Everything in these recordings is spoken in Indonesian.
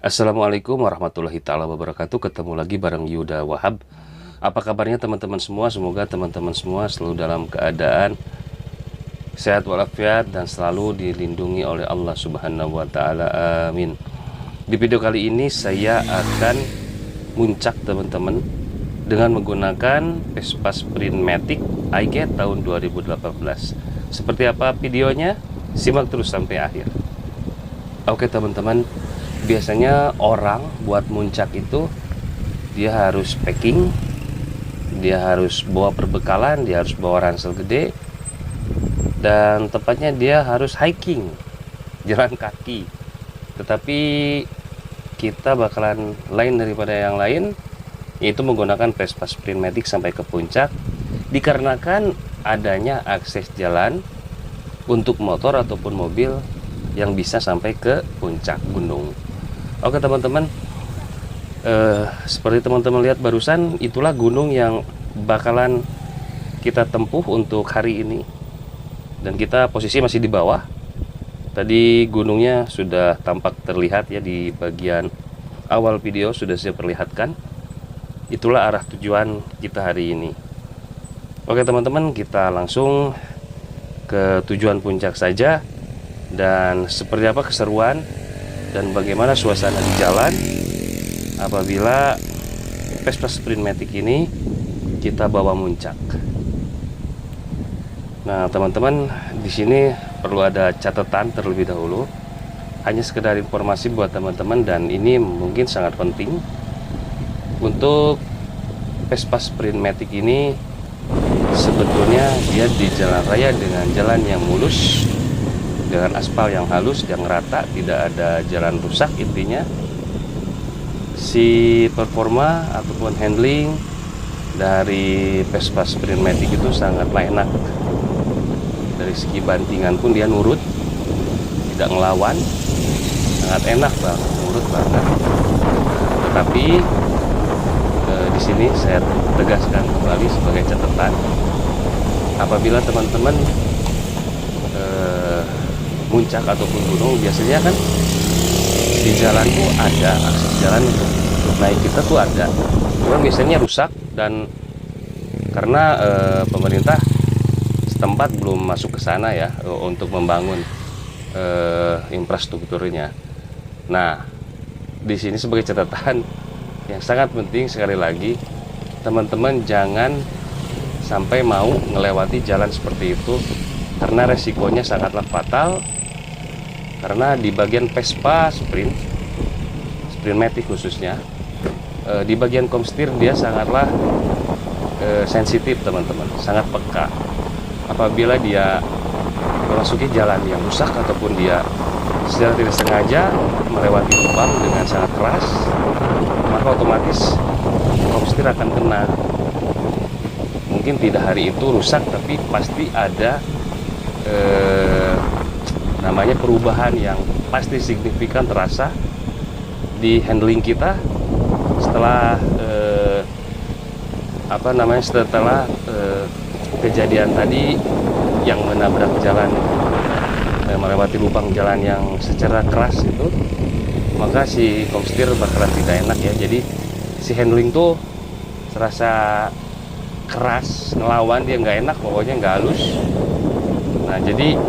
Assalamualaikum warahmatullahi taala wabarakatuh. Ketemu lagi bareng Yuda Wahab. Apa kabarnya teman-teman semua? Semoga teman-teman semua selalu dalam keadaan sehat walafiat dan selalu dilindungi oleh Allah Subhanahu wa taala. Amin. Di video kali ini saya akan muncak teman-teman dengan menggunakan Vespa Sprint Matic IG tahun 2018. Seperti apa videonya? Simak terus sampai akhir. Oke teman-teman, biasanya orang buat muncak itu dia harus packing, dia harus bawa perbekalan, dia harus bawa ransel gede, dan tepatnya dia harus hiking, jalan kaki. Tetapi kita bakalan lain daripada yang lain, yaitu menggunakan Vespa Sprint Matic sampai ke puncak, dikarenakan adanya akses jalan untuk motor ataupun mobil yang bisa sampai ke puncak gunung. Oke teman-teman, seperti teman-teman lihat barusan, itulah gunung yang bakalan kita tempuh untuk hari ini. Dan kita posisi masih di bawah. Tadi gunungnya sudah tampak terlihat ya, di bagian awal video sudah saya perlihatkan. Itulah arah tujuan kita hari ini. Oke teman-teman, kita langsung ke tujuan puncak saja. Dan seperti apa keseruan dan bagaimana suasana di jalan apabila Vespa Sprint Matic ini kita bawa muncak. Nah teman-teman, di sini perlu ada catatan terlebih dahulu, hanya sekedar informasi buat teman-teman, dan ini mungkin sangat penting. Untuk Vespa Sprint Matic ini sebetulnya dia di jalan raya dengan jalan yang mulus, dengan aspal yang halus, yang rata, tidak ada jalan rusak. Intinya si performa ataupun handling dari Vespa Sprint Matic itu sangatlah enak. Dari segi bantingan pun dia nurut, tidak ngelawan, sangat enak banget, nurut banget. Tetapi di sini saya tegaskan kembali sebagai catatan, apabila teman-teman muncak ataupun gunung, biasanya kan di jalan tuh ada akses jalan untuk naik kita tuh ada, cuma biasanya rusak, dan karena pemerintah setempat belum masuk ke sana ya untuk membangun infrastrukturnya. Nah di sini sebagai catatan yang sangat penting, sekali lagi teman-teman jangan sampai mau melewati jalan seperti itu, karena resikonya sangatlah fatal. Karena di bagian Vespa Sprint Matic khususnya, di bagian komstir dia sangatlah sensitif teman-teman, sangat peka. Apabila dia memasuki jalan yang rusak ataupun dia secara tidak sengaja melewati lubang dengan sangat keras, maka otomatis komstir akan kena. Mungkin tidak hari itu rusak, tapi pasti ada namanya perubahan yang pasti signifikan terasa di handling kita setelah setelah kejadian tadi yang menabrak jalan, melewati lubang jalan yang secara keras itu, maka si komstir bakalan tidak enak ya. Jadi si handling tuh terasa keras, ngelawan, dia nggak enak, pokoknya nggak halus. Nah jadi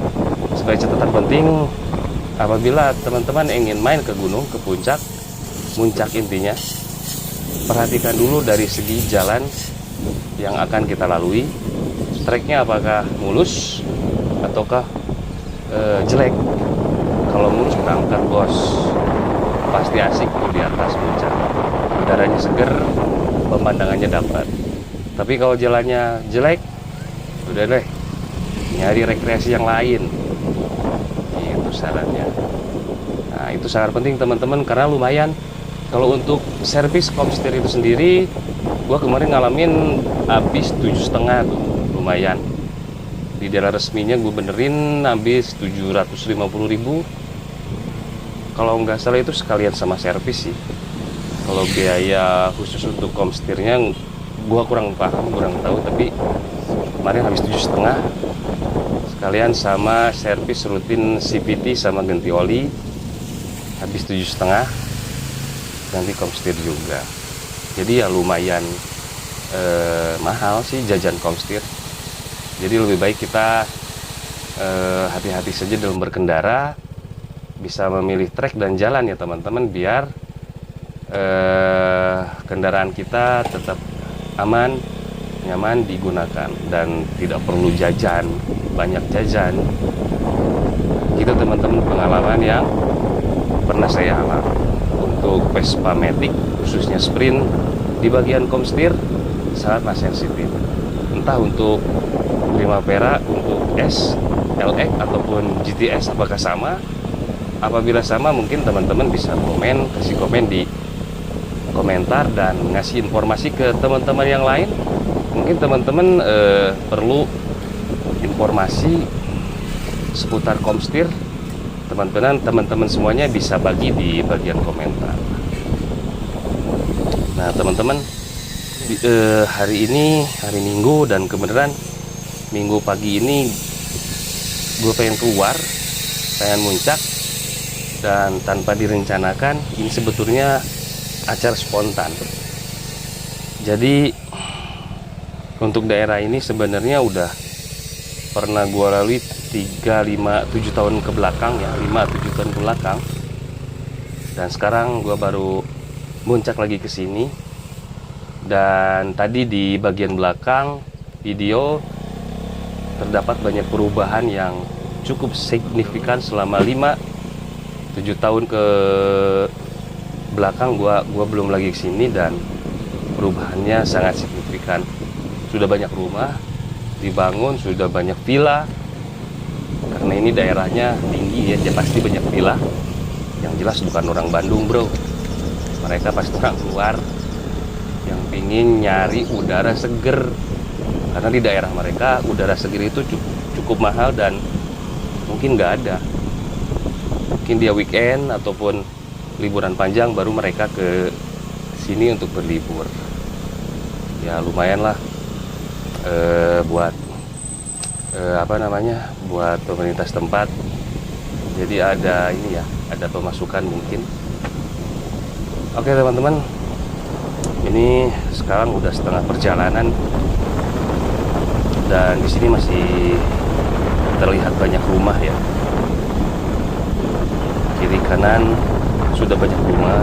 sebagai catatan penting, apabila teman-teman ingin main ke gunung, ke puncak, muncak intinya, perhatikan dulu dari segi jalan yang akan kita lalui, treknya apakah mulus ataukah jelek. Kalau mulus berangkat bos, pasti asik tuh di atas puncak, udaranya seger, pemandangannya dapat. Tapi kalau jalannya jelek, udah deh, nyari rekreasi yang lain. Itu sarannya. Nah itu sangat penting teman-teman, karena lumayan. Kalau untuk servis komstir itu sendiri, gua kemarin ngalamin habis 7,5 tuh, lumayan. Di daerah resminya gue benerin habis 750.000. Kalau nggak salah itu sekalian sama servis sih. Kalau biaya khusus untuk komstirnya gua kurang paham, kurang tahu, tapi kemarin habis 7,5 sekalian sama servis rutin CVT sama ganti oli, habis 7,5 ganti komstir juga. Jadi ya lumayan mahal sih jajan komstir. Jadi lebih baik kita hati-hati saja dalam berkendara, bisa memilih trek dan jalan ya teman-teman, biar kendaraan kita tetap aman, nyaman digunakan, dan tidak perlu jajan, banyak jajan. Itu teman-teman pengalaman yang pernah saya alami untuk Vespa Matic, khususnya Sprint di bagian komstir sangatlah sensitif. Entah untuk Primavera, untuk S, LX ataupun GTS apakah sama? Apabila sama, mungkin teman-teman bisa kasih komen di komentar dan ngasih informasi ke teman-teman yang lain. Mungkin teman-teman perlu informasi seputar komstir. Teman-teman semuanya bisa bagi di bagian komentar. Nah teman-teman, hari ini hari Minggu, dan kebenaran Minggu pagi ini gue pengen keluar, pengen muncak, dan tanpa direncanakan. Ini sebetulnya acara spontan. Jadi untuk daerah ini sebenarnya udah pernah gue lalui 7 tahun ke belakang ya, 5-7 tahun ke belakang, dan sekarang gue baru muncak lagi ke sini. Dan tadi di bagian belakang video terdapat banyak perubahan yang cukup signifikan selama 5-7 tahun ke belakang gua belum lagi ke sini, dan perubahannya sangat signifikan. Sudah banyak rumah dibangun, sudah banyak villa. Karena ini daerahnya tinggi ya, pasti banyak villa. Yang jelas bukan orang Bandung, bro. Mereka pasti orang luar yang pingin nyari udara seger, karena di daerah mereka udara seger itu cukup mahal dan mungkin nggak ada. Mungkin dia weekend ataupun liburan panjang baru mereka ke sini untuk berlibur. Ya lumayan lah buat buat pemerintah setempat. Jadi ada ini ya, ada pemasukan mungkin. Oke teman-teman, ini sekarang udah setengah perjalanan, dan di sini masih terlihat banyak rumah ya. Kiri kanan sudah banyak rumah.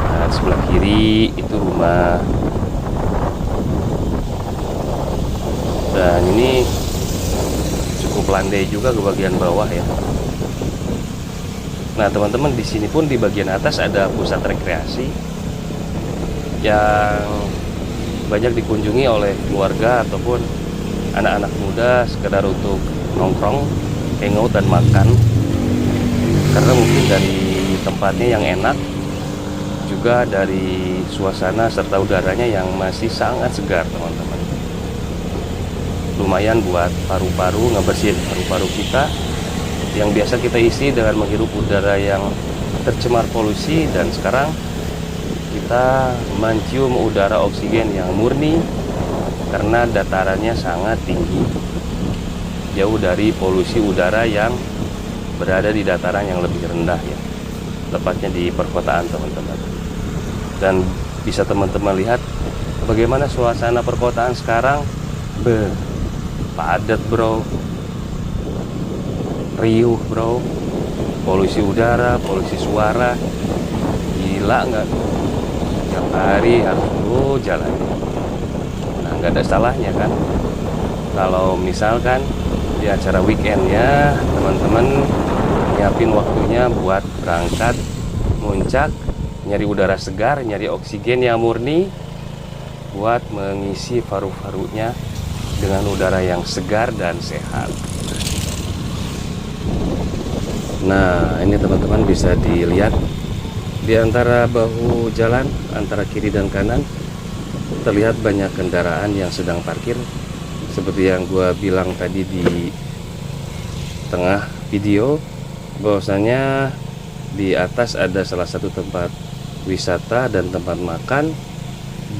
Nah, sebelah kiri itu rumah, dan ini cukup landai juga ke bagian bawah ya. Nah teman-teman, di sini pun di bagian atas ada pusat rekreasi yang banyak dikunjungi oleh keluarga ataupun anak-anak muda sekedar untuk nongkrong, hangout dan makan. Karena mungkin dari tempatnya yang enak, juga dari suasana serta udaranya yang masih sangat segar teman-teman. Lumayan buat paru-paru, ngebersihin paru-paru kita yang biasa kita isi dengan menghirup udara yang tercemar polusi, dan sekarang kita mencium udara oksigen yang murni karena datarannya sangat tinggi, jauh dari polusi udara yang berada di dataran yang lebih rendah ya, tepatnya di perkotaan teman-teman. Dan bisa teman-teman lihat bagaimana suasana perkotaan sekarang, padat bro, riuh bro, polusi udara, polusi suara, gila nggak? Tiap hari harus jalan. Nah nggak ada salahnya kan kalau misalkan di acara weekendnya teman-teman nyiapin waktunya buat berangkat muncak, nyari udara segar, nyari oksigen yang murni, buat mengisi paru-parunya dengan udara yang segar dan sehat. Nah ini teman-teman bisa dilihat di antara bahu jalan antara kiri dan kanan terlihat banyak kendaraan yang sedang parkir. Seperti yang gua bilang tadi di tengah video, bahwasanya di atas ada salah satu tempat wisata dan tempat makan,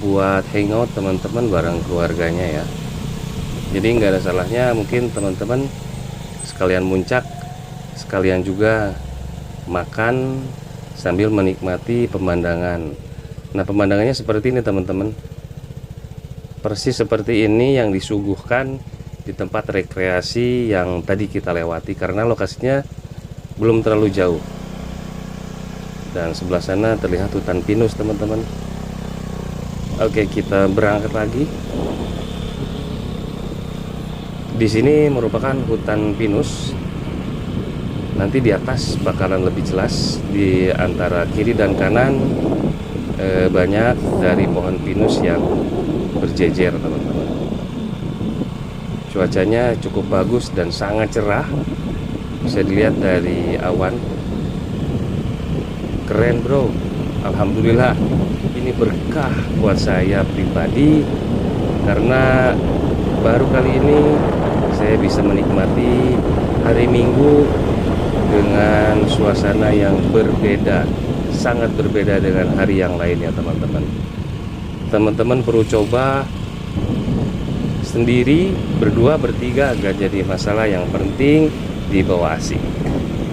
buat hangout teman-teman bareng keluarganya ya. Jadi nggak ada salahnya mungkin teman-teman sekalian muncak, sekalian juga makan sambil menikmati pemandangan. Nah, pemandangannya seperti ini teman-teman, persis seperti ini yang disuguhkan di tempat rekreasi yang tadi kita lewati, karena lokasinya belum terlalu jauh. Dan sebelah sana terlihat hutan pinus teman-teman. Oke, kita berangkat lagi. Di sini merupakan hutan pinus. Nanti di atas bakalan lebih jelas. Di antara kiri dan kanan banyak dari pohon pinus yang berjejer teman-teman. Cuacanya cukup bagus dan sangat cerah, bisa dilihat dari awan. Keren bro, alhamdulillah. Ini berkah buat saya pribadi, karena baru kali ini saya bisa menikmati hari Minggu dengan suasana yang berbeda, sangat berbeda dengan hari yang lainnya teman-teman. Teman-teman perlu coba sendiri, berdua, bertiga, gak jadi masalah. Yang penting dibawa asik.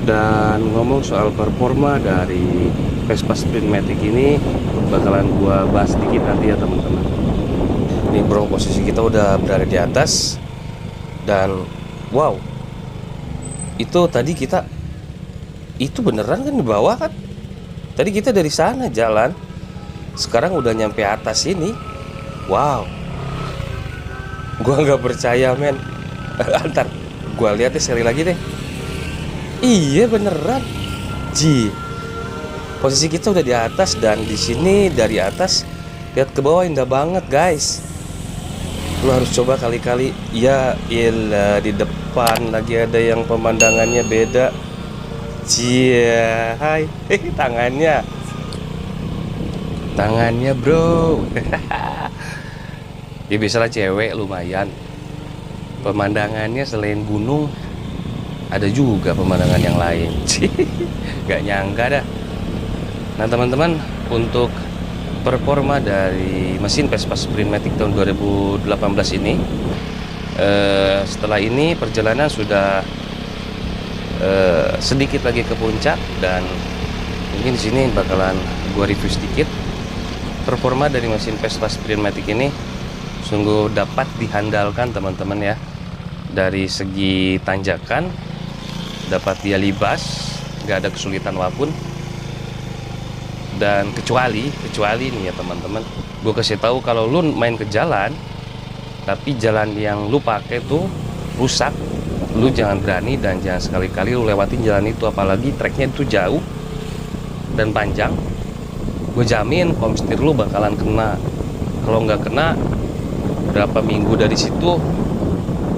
Dan ngomong soal performa dari Vespa Sprintmatic ini bakalan gua bahas sedikit nanti ya teman-teman. Ini bro, posisi kita udah berada di atas. Dan wow, itu tadi kita itu beneran kan di bawah kan? Tadi kita dari sana jalan, sekarang udah nyampe atas ini. Wow, gua nggak percaya men. Antar gua lihat deh sekali lagi deh. Iya beneran. Posisi kita udah di atas, dan di sini dari atas lihat ke bawah indah banget guys. Lu harus coba kali-kali. Ya ilah, di depan lagi ada yang pemandangannya beda. Hai, tangannya bro. Ya biasalah cewek, lumayan. Pemandangannya selain gunung ada juga pemandangan yang lain. Gak nyangka dah. Nah teman-teman, untuk performa dari mesin Vespa Sprintmatic tahun 2018 ini, setelah ini perjalanan sudah sedikit lagi ke puncak, dan mungkin di sini bakalan gua review sedikit. Performa dari mesin Vespa Sprintmatic ini sungguh dapat dihandalkan teman-teman ya. Dari segi tanjakan dapat dia libas, gak ada kesulitan apapun. Dan kecuali nih ya teman-teman, gue kasih tahu kalau lu main ke jalan tapi jalan yang lu pakai tuh rusak, lu jangan berani dan jangan sekali-kali lu lewatin jalan itu, apalagi treknya itu jauh dan panjang. Gue jamin komstir lu bakalan kena. Kalau nggak kena, berapa minggu dari situ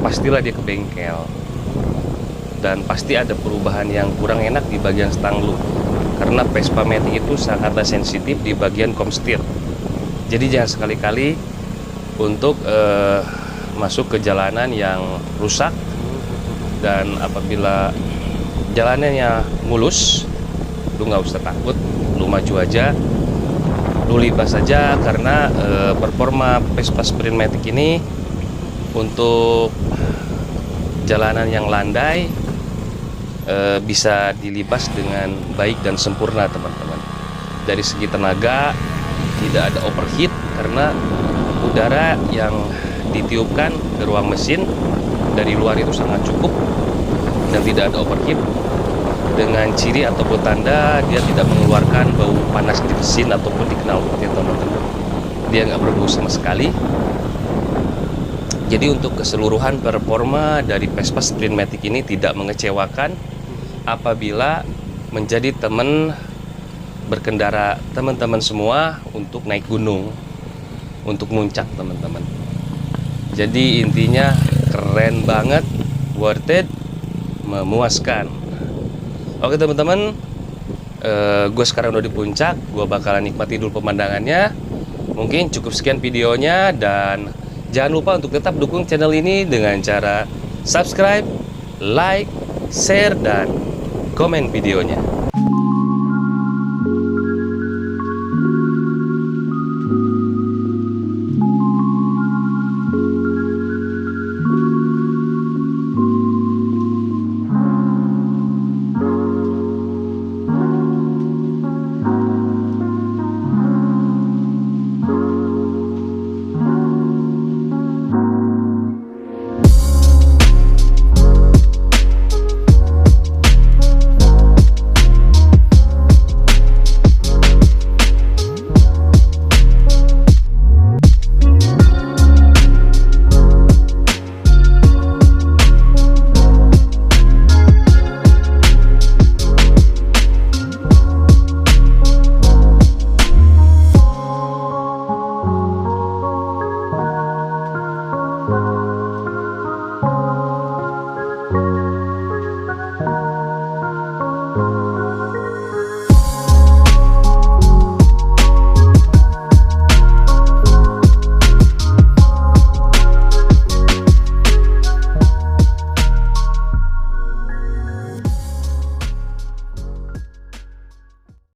pastilah dia ke bengkel, dan pasti ada perubahan yang kurang enak di bagian stang lu. Karena Vespa Matic itu sangatlah sensitif di bagian komstir. Jadi jangan sekali-kali untuk masuk ke jalanan yang rusak. Dan apabila jalanannya mulus, lu nggak usah takut, lu maju aja, lu libas saja. Karena performa Vespa Sprintmatic ini untuk jalanan yang landai bisa dilibas dengan baik dan sempurna teman-teman. Dari segi tenaga tidak ada overheat, karena udara yang ditiupkan ke ruang mesin dari luar itu sangat cukup dan tidak ada overheat. Dengan ciri ataupun tanda dia tidak mengeluarkan bau panas di mesin ataupun di knalpotnya teman-teman. Dia nggak berbau sama sekali. Jadi untuk keseluruhan performa dari Vespa Sprintmatic ini tidak mengecewakan apabila menjadi teman berkendara teman-teman semua untuk naik gunung, untuk muncak teman-teman. Jadi intinya keren banget, worth it, memuaskan. Oke teman-teman, gue sekarang udah di puncak, gue bakalan nikmati dulu pemandangannya. Mungkin cukup sekian videonya, dan jangan lupa untuk tetap dukung channel ini dengan cara subscribe, like, share, dan komen videonya.